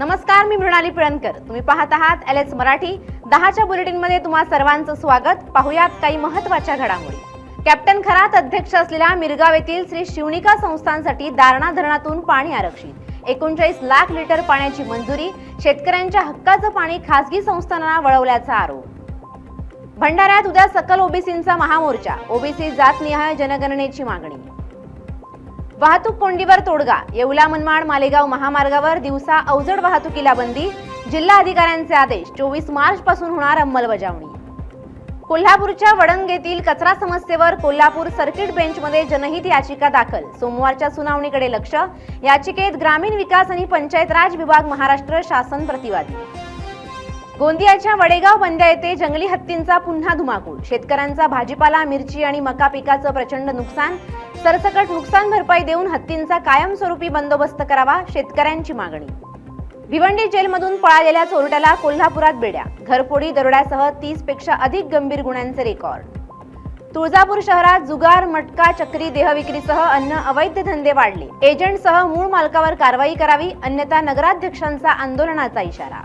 नमस्कार, मी मृणाली पिळणकर. तुम्ही पाहत आहात LS मराठी. 10च्या बुलेटिनमध्ये तुम्हा सर्वांचं स्वागत. पाहुयात काही महत्त्वाच्या घडामोडी. कॅप्टन खरात अध्यक्ष असलेल्या मिरगाव येथील श्री शिवनिका संस्थांसाठी दारणा धरणातून पाणी आरक्षित. 39 लाख लिटर पाण्याची मंजुरी. शेतकऱ्यांच्या हक्काचं पाणी खासगी संस्थांना वळवल्याचा आरोप. भंडाऱ्यात उद्या सकल ओबीसींचा महामोर्चा. ओबीसी जातनिहाय जनगणनेची मागणी. वाहतूक कोंडीवर तोडगा. येवला मनमाड मालेगाव महामार्गावर दिवसा अवजड वाहतुकीला बंदी. जिल्हा अधिकाऱ्यांचे आदेश. 24 मार्च पासून होणार अंमलबजावणी. कोल्हापूरच्या वडंग येथील कचरा समस्येवर कोल्हापूर सर्किट बेंचमध्ये जनहित याचिका दाखल. सोमवारच्या सुनावणीकडे लक्ष. याचिकेत ग्रामीण विकास आणि पंचायत राज विभाग महाराष्ट्र शासन प्रतिवादी. गोंदियाच्या वडेगाव बंद्या येथे जंगली हत्तींचा पुन्हा धुमाकूळ. शेतकऱ्यांचा भाजीपाला, मिरची आणि मका पिकाचं प्रचंड नुकसान. सरसकट नुकसान भरपाई देऊन हत्तींचा कायमस्वरूपी बंदोबस्त करावा, शेतकऱ्यांची मागणी. भिवंडी जेलमधून पळालेल्या चोरट्याला कोल्हापुरात बेड्या. घरफोडी, दरोड्यासह 30 पेक्षा अधिक गंभीर गुन्ह्यांचे रेकॉर्ड. तुळजापूर शहरात जुगार, मटका, चक्री, देहविक्रीसह अन्य अवैध धंदे वाढले. एजंटसह मूळ मालकावर कारवाई करावी, अन्यथा नगराध्यक्षांचा आंदोलनाचा इशारा.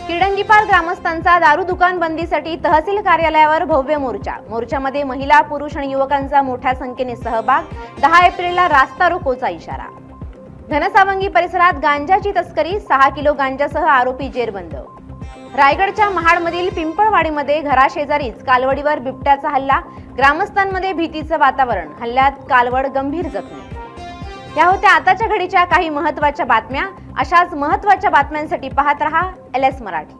किडंगीपार ग्रामस्थांचा दारू दुकान बंदीसाठी तहसील कार्यालयावर भव्य मोर्चा. मोर्चामध्ये महिला, पुरुष आणि युवकांचा मोठ्या संख्येने सहभाग. 10 एप्रिलला रास्ता रोकोचा इशारा. धनसावंगी परिसरात गांजाची तस्करी. 6 किलो गांजासह आरोपी जेरबंद. रायगडच्या महाडमधील पिंपळवाडीमध्ये घराशेजारीच कालवडीवर बिबट्याचा हल्ला. ग्रामस्थांमध्ये भीतीचं वातावरण. हल्ल्यात कालवड गंभीर जखमी. या होत्या आताच्या घडीच्या काही महत्त्वाच्या बातम्या. अशाच महत्त्वाच्या बातम्यांसाठी पाहत रहा LS मराठी.